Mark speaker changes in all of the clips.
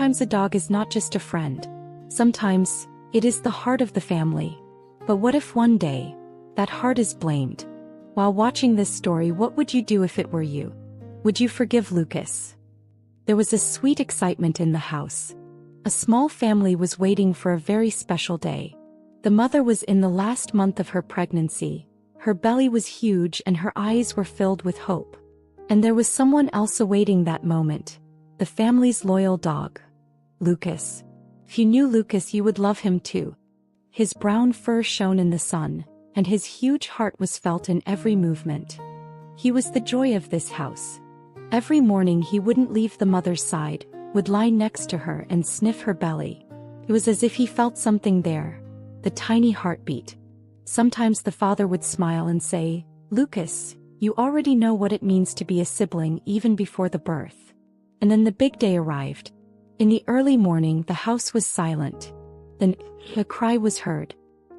Speaker 1: sometimes a dog is not just a friend. Sometimes, it is the heart of the family. But what if one day, that heart is blamed? While watching this story, what would you do if it were you? Would you forgive Lucas? There was a sweet excitement in the house. A small family was waiting for a very special day. The mother was in the last month of her pregnancy. Her belly was huge and her eyes were filled with hope. And there was someone else awaiting that moment. The family's loyal dog. Lucas. If you knew Lucas, you would love him too. His brown fur shone in the sun, and his huge heart was felt in every movement. He was the joy of this house. Every morning he wouldn't leave the mother's side, would lie next to her and sniff her belly. It was as if he felt something there, the tiny heartbeat. Sometimes the father would smile and say, "Lucas, you already know what it means to be a sibling even before the birth." And then the big day arrived. In the early morning the house was silent. Then a cry was heard.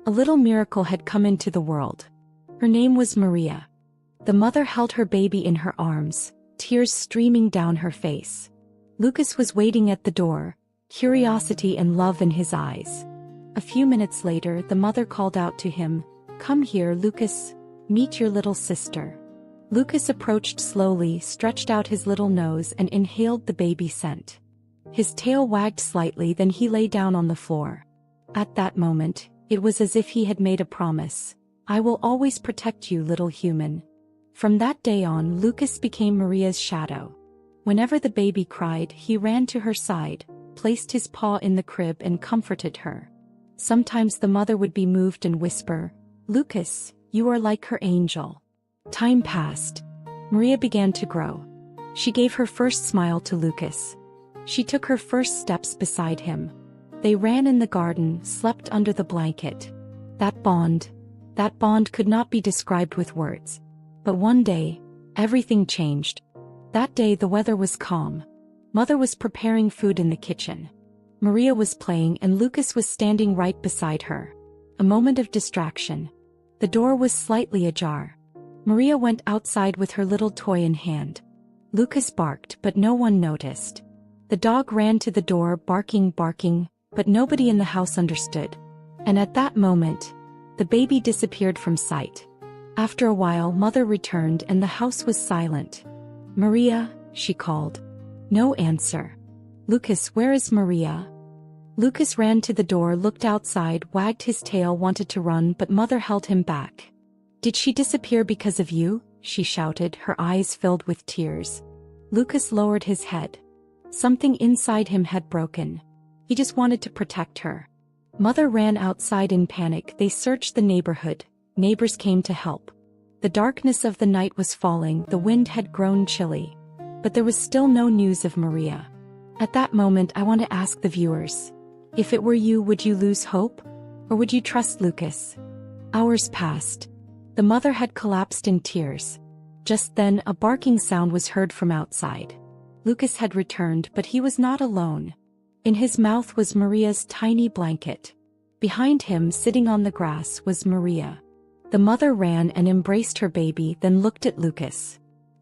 Speaker 1: A little miracle had come into the world. Her name was Maria. The mother held her baby in her arms, tears streaming down her face. Lucas was waiting at the door, curiosity and love in his eyes. A few minutes later the mother called out to him, "Come here, Lucas, meet your little sister." Lucas approached slowly, stretched out his little nose and inhaled the baby scent. His tail wagged slightly, then he lay down on the floor. At that moment, it was as if he had made a promise. "I will always protect you, little human." From that day on, Lucas became Maria's shadow. Whenever the baby cried, he ran to her side, placed his paw in the crib and comforted her. Sometimes the mother would be moved and whisper, "Lucas, you are like her angel." Time passed. Maria began to grow. She gave her first smile to Lucas. She took her first steps beside him. They ran in the garden, slept under the blanket. That bond could not be described with words. But one day, everything changed. That day the weather was calm. Mother was preparing food in the kitchen. Maria was playing and Lucas was standing right beside her. A moment of distraction. The door was slightly ajar. Maria went outside with her little toy in hand. Lucas barked, but no one noticed. The dog ran to the door, barking, but nobody in the house understood. And at that moment, the baby disappeared from sight. After a while, Mother returned and the house was silent. "Maria," she called. No answer. "Lucas, where is Maria?" Lucas ran to the door, looked outside, wagged his tail, wanted to run, but Mother held him back. "Did she disappear because of you?" she shouted, her eyes filled with tears. Lucas lowered his head. Something inside him had broken. He just wanted to protect her. Mother ran outside in panic. They searched the neighborhood. Neighbors came to help. The darkness of the night was falling, the wind had grown chilly. But there was still no news of Maria. At that moment I want to ask the viewers, if it were you, would you lose hope? Or would you trust Lucas? Hours passed. The mother had collapsed in tears. Just then a barking sound was heard from outside. Lucas had returned, but he was not alone. In his mouth was Maria's tiny blanket. Behind him, sitting on the grass, was Maria. The mother ran and embraced her baby, then looked at Lucas.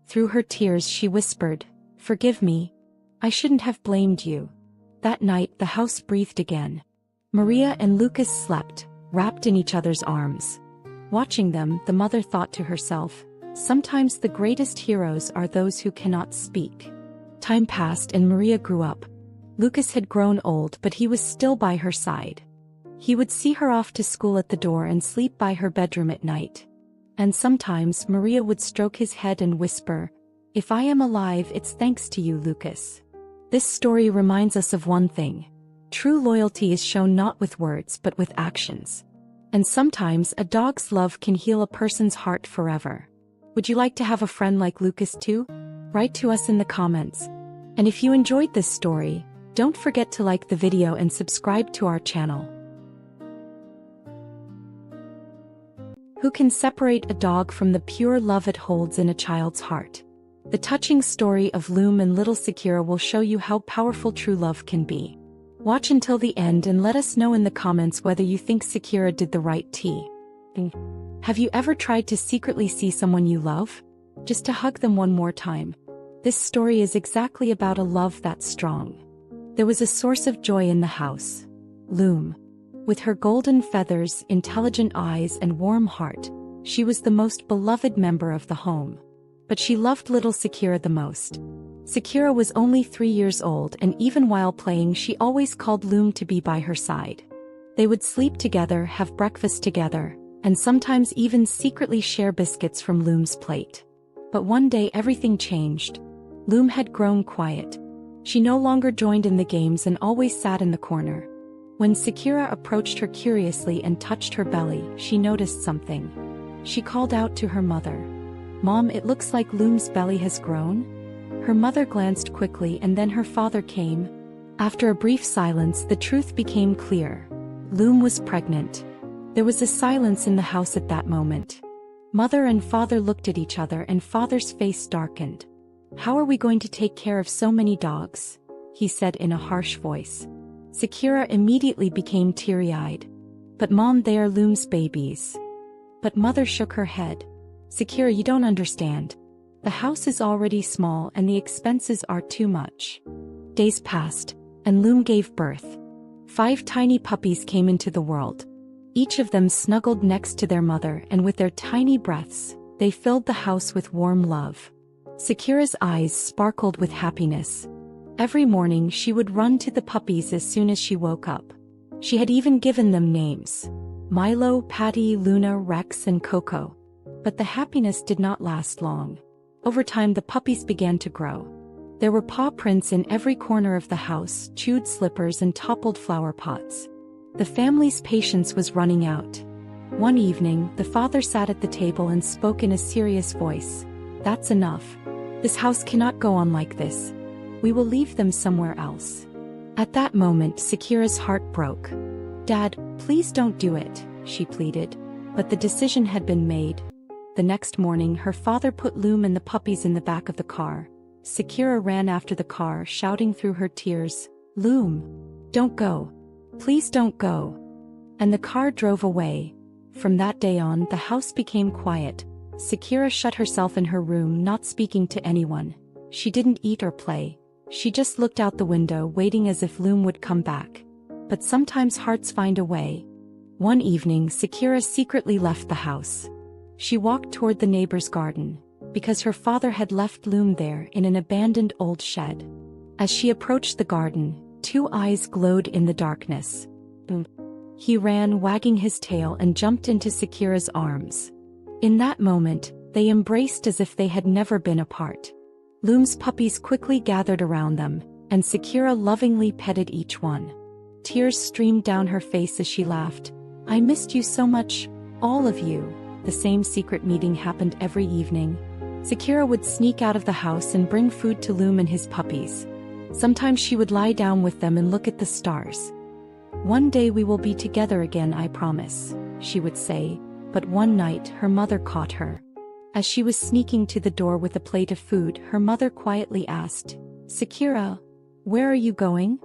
Speaker 1: Through her tears she whispered, "Forgive me. I shouldn't have blamed you." That night the house breathed again. Maria and Lucas slept, wrapped in each other's arms. Watching them, the mother thought to herself, "Sometimes the greatest heroes are those who cannot speak." Time passed and Maria grew up. Lucas had grown old, but he was still by her side. He would see her off to school at the door and sleep by her bedroom at night. And sometimes Maria would stroke his head and whisper, "If I am alive, it's thanks to you, Lucas." This story reminds us of one thing. True loyalty is shown not with words but with actions. And sometimes a dog's love can heal a person's heart forever. Would you like to have a friend like Lucas too? Write to us in the comments. And if you enjoyed this story, don't forget to like the video and subscribe to our channel. Who can separate a dog from the pure love it holds in a child's heart? The touching story of Loom and little Sakira will show you how powerful true love can be. Watch until the end and let us know in the comments whether you think Sakira did the right thing. Have you ever tried to secretly see someone you love? Just to hug them one more time. This story is exactly about a love that's strong. There was a source of joy in the house. Loom. With her golden feathers, intelligent eyes, and warm heart, she was the most beloved member of the home. But she loved little Sakura the most. Sakura was only 3 years old, and even while playing she always called Loom to be by her side. They would sleep together, have breakfast together, and sometimes even secretly share biscuits from Loom's plate. But one day everything changed. Loom had grown quiet. She no longer joined in the games and always sat in the corner. When Sakura approached her curiously and touched her belly, she noticed something. She called out to her mother. "Mom, it looks like Loom's belly has grown." Her mother glanced quickly and then her father came. After a brief silence, the truth became clear. Loom was pregnant. There was a silence in the house at that moment. Mother and father looked at each other and father's face darkened. "How are we going to take care of so many dogs?" he said in a harsh voice. Sakura immediately became teary-eyed. "But Mom, they are Loom's babies." But Mother shook her head. "Sakura, you don't understand. The house is already small and the expenses are too much." Days passed, and Loom gave birth. 5 tiny puppies came into the world. Each of them snuggled next to their mother, and with their tiny breaths, they filled the house with warm love. Sakura's eyes sparkled with happiness. Every morning she would run to the puppies as soon as she woke up. She had even given them names: Milo, Patty, Luna, Rex, and Coco. But the happiness did not last long. Over time the puppies began to grow. There were paw prints in every corner of the house, chewed slippers and toppled flower pots. The family's patience was running out. One evening, the father sat at the table and spoke in a serious voice. "That's enough. This house cannot go on like this. We will leave them somewhere else." At that moment, Sakura's heart broke. "Dad, please don't do it," she pleaded. But the decision had been made. The next morning, her father put Loom and the puppies in the back of the car. Sakura ran after the car, shouting through her tears, "Loom, don't go. Please don't go." And the car drove away. From that day on, the house became quiet. Sakura shut herself in her room, not speaking to anyone. She didn't eat or play. She just looked out the window, waiting as if Loom would come back. But sometimes hearts find a way. One evening, Sakura secretly left the house. She walked toward the neighbor's garden, because her father had left Loom there in an abandoned old shed. As she approached the garden, 2 eyes glowed in the darkness. He ran, wagging his tail, and jumped into Sakura's arms. In that moment, they embraced as if they had never been apart. Loom's puppies quickly gathered around them, and Sakura lovingly petted each one. Tears streamed down her face as she laughed. "I missed you so much, all of you." The same secret meeting happened every evening. Sakura would sneak out of the house and bring food to Loom and his puppies. Sometimes she would lie down with them and look at the stars. "One day we will be together again, I promise," she would say. But one night her mother caught her. As she was sneaking to the door with a plate of food, her mother quietly asked, "Sakura, where are you going?"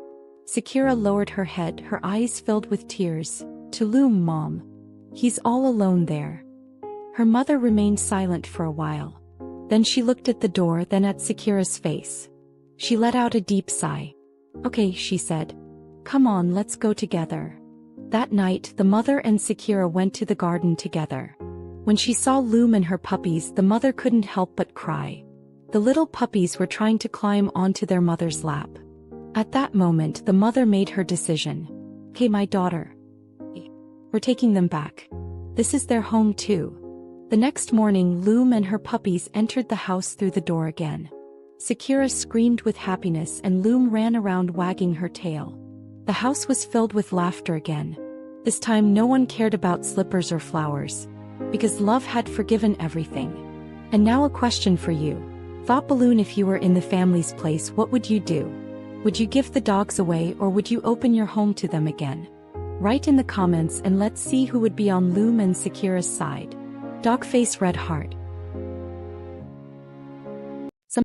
Speaker 1: Sakura lowered her head, her eyes filled with tears. "To Loom, Mom. He's all alone there." Her mother remained silent for a while. Then she looked at the door, then at Sakura's face. She let out a deep sigh. "Okay," she said. "Come on, let's go together." That night, the mother and Sakura went to the garden together. When she saw Loom and her puppies, the mother couldn't help but cry. The little puppies were trying to climb onto their mother's lap. At that moment, the mother made her decision. "Okay, my daughter. We're taking them back. This is their home too." The next morning, Loom and her puppies entered the house through the door again. Sakura screamed with happiness and Loom ran around wagging her tail. The house was filled with laughter again. This time no one cared about slippers or flowers, because love had forgiven everything. And now a question for you. Thought balloon, if you were in the family's place, what would you do? Would you give the dogs away or would you open your home to them again? Write in the comments and let's see who would be on Loom and Sakura's side. Dog face red heart.